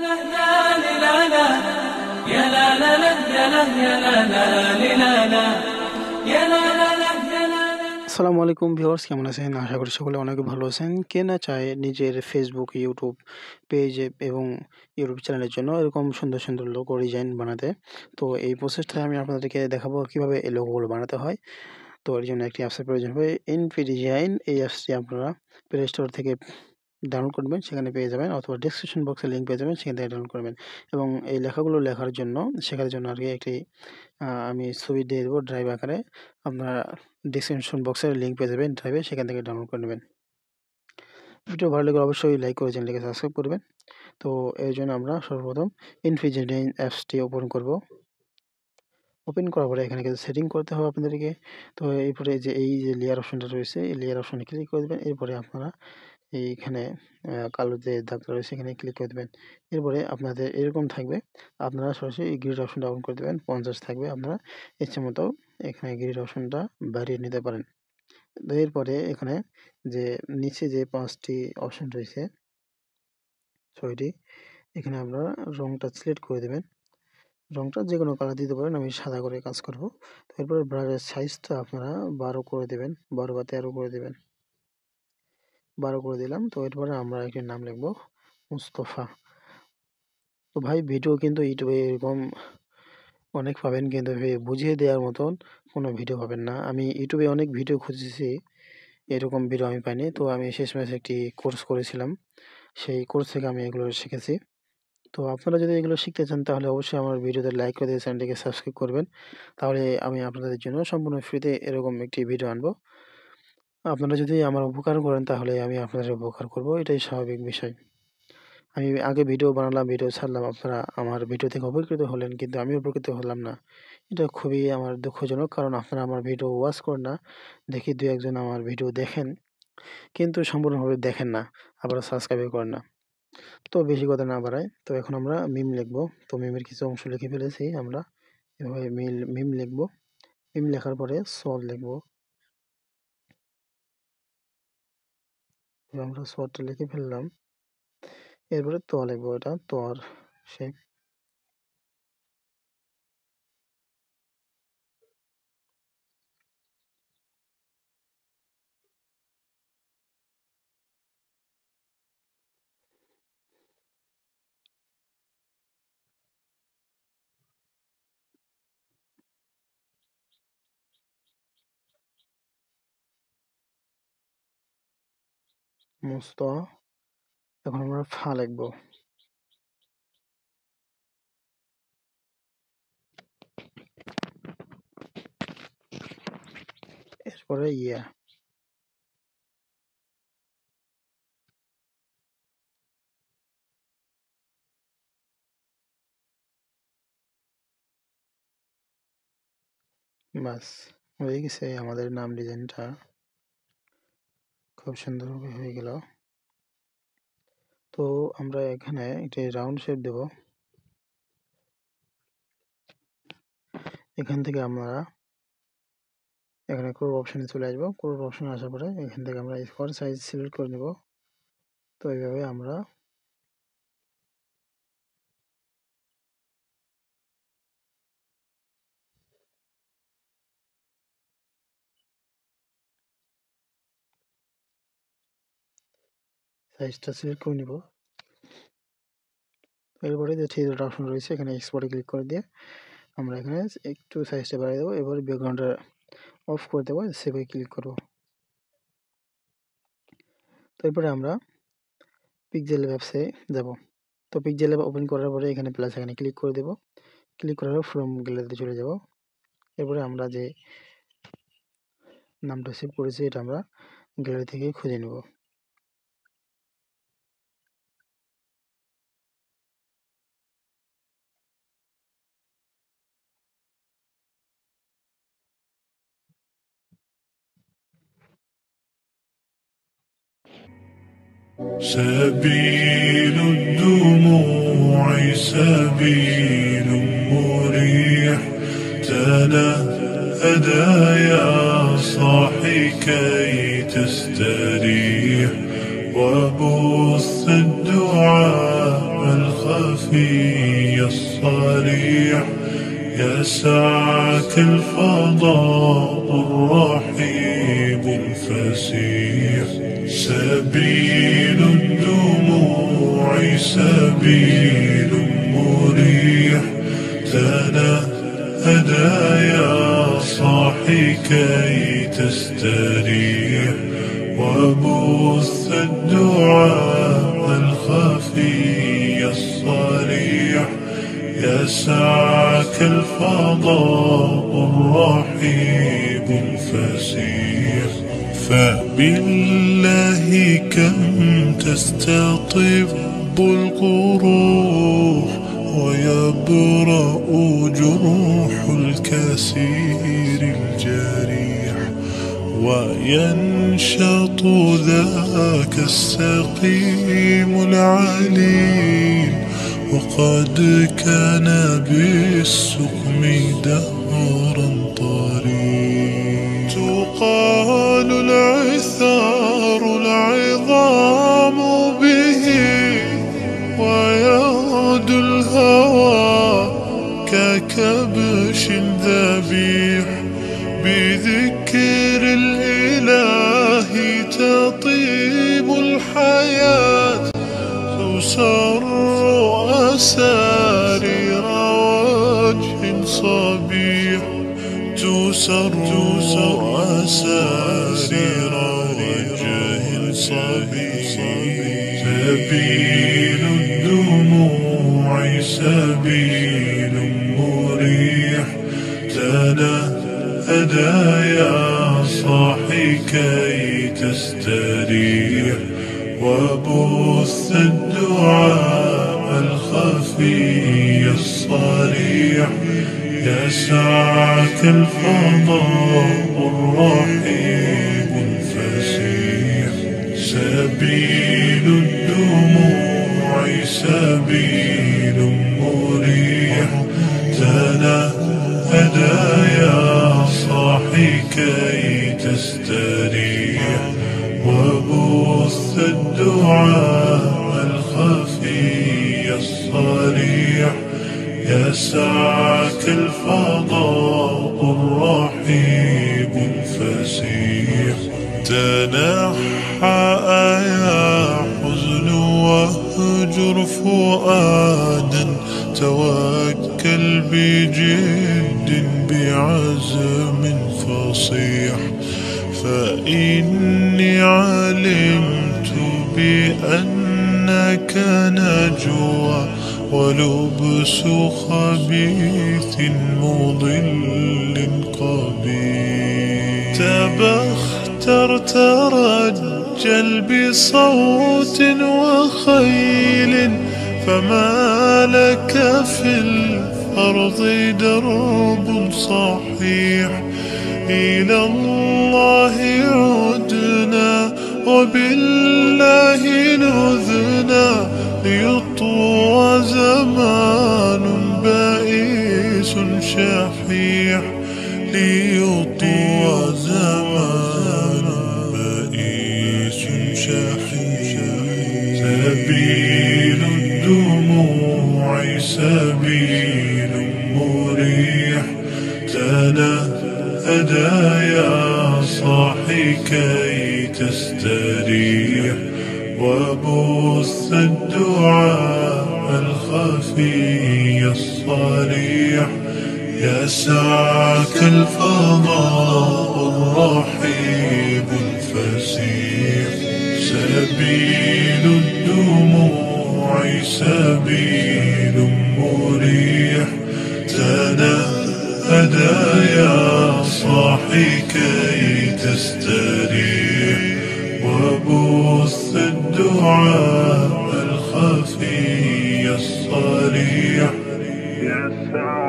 আসসালামু আলাইকুম ভিউয়ার্স, কেমন আছেন? আশা করি সকলে অনেক ভালো আছেন। কে না চায় নিজের ফেসবুক, ইউটিউব পেজ এবং ইউটিউব চ্যানেলের জন্য এরকম সুন্দর সুন্দর লোগো ডিজাইন বানাতে। তো এই প্রসেসটায় আমি আপনাদেরকে দেখাবো কিভাবে এই লোগোগুলো বানাতে হয়। তো এর জন্য একটি অ্যাপসের প্রয়োজন হবে, ইনফিডিজাইন। এই অ্যাপসটি আপনারা প্লে স্টোর থেকে ডাউনলোড করবেন, সেখানে পেয়ে যাবেন, অথবা ডেসক্রিপশন বক্সে লিঙ্ক পেয়ে যাবেন, সেখান থেকে ডাউনলোড করবেন। এবং এই লেখাগুলো শেখার জন্য আরকি একটি আমি ছবি দিয়ে দেবো ড্রাইভ আকারে। আপনারা ডেসক্রিপশন বক্সের লিঙ্ক পেয়ে যাবেন ড্রাইভে, সেখান থেকে ডাউনলোড করে নেবেন। ভিডিও ভালো লাগলে অবশ্যই লাইক করে চ্যানেলটিকে সাবস্ক্রাইব করবেন। তো এর জন্য আমরা সর্বপ্রথম ইনফিডিজাইন অ্যাপসটি ওপেন করব। ওপেন করার পরে এখানে কিছু সেটিং করতে হবে আপনাদেরকে। তো এরপরে এই যে লেয়ার অপশনটা রয়েছে, এই লেয়ার অপশনে ক্লিক করে দেবেন। এরপরে আপনারা এইখানে কালো যে দাগটা রয়েছে এখানে ক্লিক করে দেবেন। এরপরে আপনাদের এরকম থাকবে, আপনারা সরাসরি এই গ্রিড অপশনটা অন করে দেবেন। 50 থাকবে, আপনারা ইচ্ছে মতো এখানে গ্রিড অপশনটা বাড়িয়ে নিতে পারেন। এরপরে এখানে যে নিচে যে 5টি অপশন রয়েছে, 6টি, এখানে আপনারা রংটা সিলেক্ট করে দেবেন। রংটা যে কোনো কালার দিতে পারেন, আমি সাদা করে কাজ করব। তো এরপরে ব্রাশের সাইজটা আপনারা 12 করে দেবেন, 12 বা 13 করে দেবেন। 12 করে দিলাম। তো এরপরে আমরা একটি নাম লিখব, মুস্তফা। তো ভাই ভিডিও কিন্তু ইউটিউবে এরকম অনেক পাবেন, কিন্তু বুঝিয়ে দেওয়ার মতন কোনো ভিডিও পাবেন না। আমি ইউটিউবে অনেক ভিডিও খুঁজেছি, এরকম ভিডিও আমি পাইনি। তো আমি শেষমেশ একটি কোর্স করেছিলাম, সেই কোর্স থেকে আমি এগুলো শিখেছি। তো আপনারা যদি এগুলো শিখতে চান তাহলে অবশ্যই আমার ভিডিওতে লাইক করে দিয়ে চ্যানেলটিকে সাবস্ক্রাইব করবেন। তাহলে আমি আপনাদের জন্য সম্পূর্ণ ফ্রিতে এরকম একটি ভিডিও আনবো। আপনারা যদি আমার উপকার করেন তাহলে আমি আপনাদের উপকার করব, এটাই স্বাভাবিক বিষয়। আমি আগে ভিডিও বানালাম, ভিডিও ছাড়লাম, আপনারা আমার ভিডিও থেকে উপকৃত হলেন, কিন্তু আমি উপকৃত হলাম না। এটা খুবই আমার দুঃখজনক, কারণ আপনারা আমার ভিডিও ওয়াচ করেন না। দেখি ২-১ জন আমার ভিডিও দেখেন, কিন্তু সম্পূর্ণভাবে দেখেন না, আবার সাবস্ক্রাইবও করেন না। তো বেশি কথা না বাড়াই, তো এখন আমরা মিম লিখব। তো মিমের কিছু অংশ লিখে ফেলেছি আমরা। এভাবে মিম লিখব। মিম লেখার পরে সল লিখব। আমরা সলটা লিখে ফেললাম। এরপরে ত লিখব, এটা তর শেপ। মুস্ত। এখন আমরা ফা লিখব। এরপরে ইয়া। বাস, হয়ে গেছে আমাদের নাম ডিজাইনটা, খুব সুন্দরভাবে হয়ে গেল। তো আমরা এখানে একটি রাউন্ড শেপ দেব। এখান থেকে আমরা এখানে ক্রপ অপশনে চলে আসবো। ক্রপ অপশনে আসার পরে এখান থেকে আমরা স্কোয়ার সাইজ সিলেক্ট করে নেব। তো এইভাবে আমরা সাইজটা সিলেক্ট করে নেব। এরপরে যে থ্রি ডট অপশন রয়েছে, এখানে এক্সপোর্টে ক্লিক করে দিয়ে আমরা এখানে একটু সাইজটা বাড়িয়ে দেবো। এবার ব্যাকগ্রাউন্ডটা অফ করে দেবো, সেভে ক্লিক করব। তো এরপরে আমরা পিক্সেল অ্যাপসে যাব। তো পিক্সেল অ্যাপ ওপেন করার পরে এখানে প্লাস এখানে ক্লিক করে দেব। ক্লিক করার পর ফ্রম গ্যালারিতে চলে যাব। এরপরে আমরা যে নামটা সেভ করেছি এটা আমরা গ্যালারি থেকে খুঁজে নেব। سبيل الدموع سبيل مريح، تنهدى يا صاحي كي تستريح، وبث الدعاء الخفي الصريح يسعك الفضاء الرحيب الفسيح سبيل الدموع سبيل مريح تنهدى يا صاحي كي تستريح وبث الدعاء الخفي الصريح يسعك الفضاء الرحيب الفسيح فبالله كم تستطب القروح ويبرأ جروح الكسير الجريح وينشط ذاك السقيم العليل وقد كان بالسقم دهرا طريق تقال العثار العظام به ويغدو الهوى ككبش ذبيح بذكر الإله تطيب الحياة تسر أسارير وجه صبيح تسر أسارير وجه صبيح سبيل الدموع سبيل مريح تنهدى يا صاحي كي تستريح وبث الدعاء الخفي الصريح يسعك الفضاء الرحيب الفسيح سبيل الدموع سبيل مريح تنهدى يا صاحي كي تستريح وبث الدعاء الخفي الصريح يسعك الفضاء الرحيب الفسيح تنحى يا حزن واهجر فؤادا توكل بجد بعزم فصيح فإني علمت بأنك نجوى ولبس خبيث مضل قبيح تبختر ترجل بصوت وخيل فما لك في الأرض درب صحيح إلى الله عدنا وبالله نذنا ليطوى زمان بائس شحيح ليطوى زمان بائس شحيح سبيل الدموع سبيل مريح تنهدى يا صاحي كي تستريح وبث الدعاء الخفي الصريح يسعك الفضاء الرحيب الفسيح سبيل الدموع سبيل مريح تنهدى يا صاحي كي تستريح وبث الدعاء الخفي الصريح يسعك